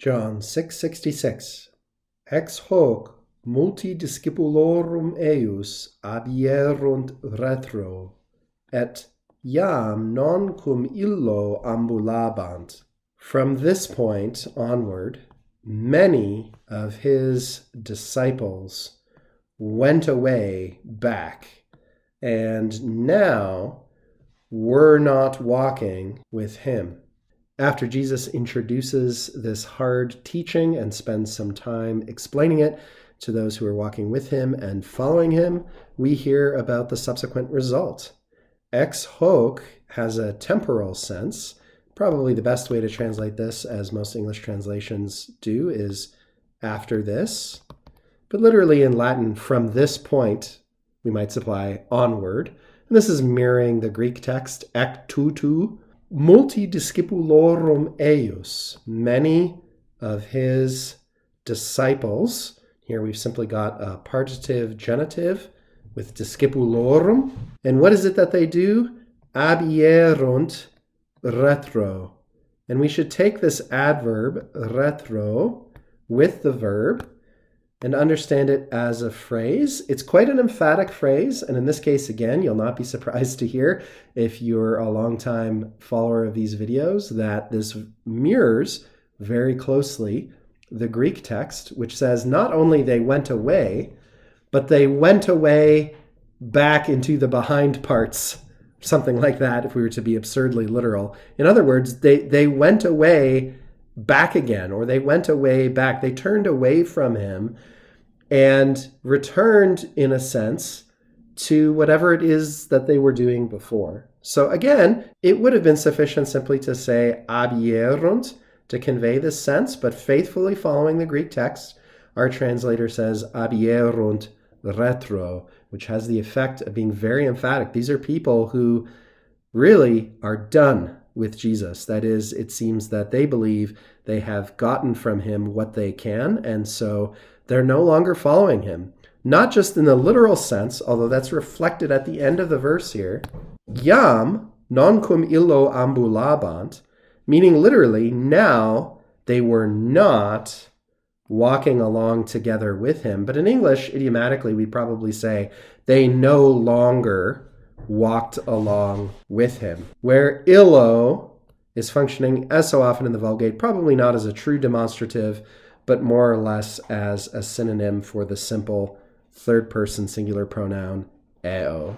John 6:66. Ex hoc multi discipulorum eius abierunt retro, et iam non cum illo ambulabant. From this point onward, many of his disciples went away back, and now were not walking with him. After Jesus introduces this hard teaching and spends some time explaining it to those who are walking with him and following him, we hear about the subsequent result. Ex hoc has a temporal sense. Probably the best way to translate this, as most English translations do, is after this. But literally in Latin, from this point, we might supply onward. And this is mirroring the Greek text, ek tutu, multi discipulorum eius, many of his disciples. Here we've simply got a partitive genitive with discipulorum. And what is it that they do? Abierunt retro. And we should take this adverb, retro, with the verb and understand it as a phrase. It's quite an emphatic phrase, and in this case, again, you'll not be surprised to hear, if you're a longtime follower of these videos, that this mirrors very closely the Greek text, which says not only they went away, but they went away back into the behind parts, something like that, if we were to be absurdly literal. In other words, they went away back again, or they went away back. They turned away from him and returned, in a sense, to whatever it is that they were doing before. So again, it would have been sufficient simply to say abierunt to convey this sense, but faithfully following the Greek text, our translator says abierunt retro, which has the effect of being very emphatic. These are people who really are done with Jesus. That is, it seems that they believe they have gotten from him what they can, and so they're no longer following him. Not just in the literal sense, although that's reflected at the end of the verse here. Iam non cum illo ambulabant, meaning literally, now they were not walking along together with him. But in English, idiomatically, we probably say they no longer walked along with him. Where illo is functioning, as so often in the Vulgate, probably not as a true demonstrative, but more or less as a synonym for the simple third-person singular pronoun eo.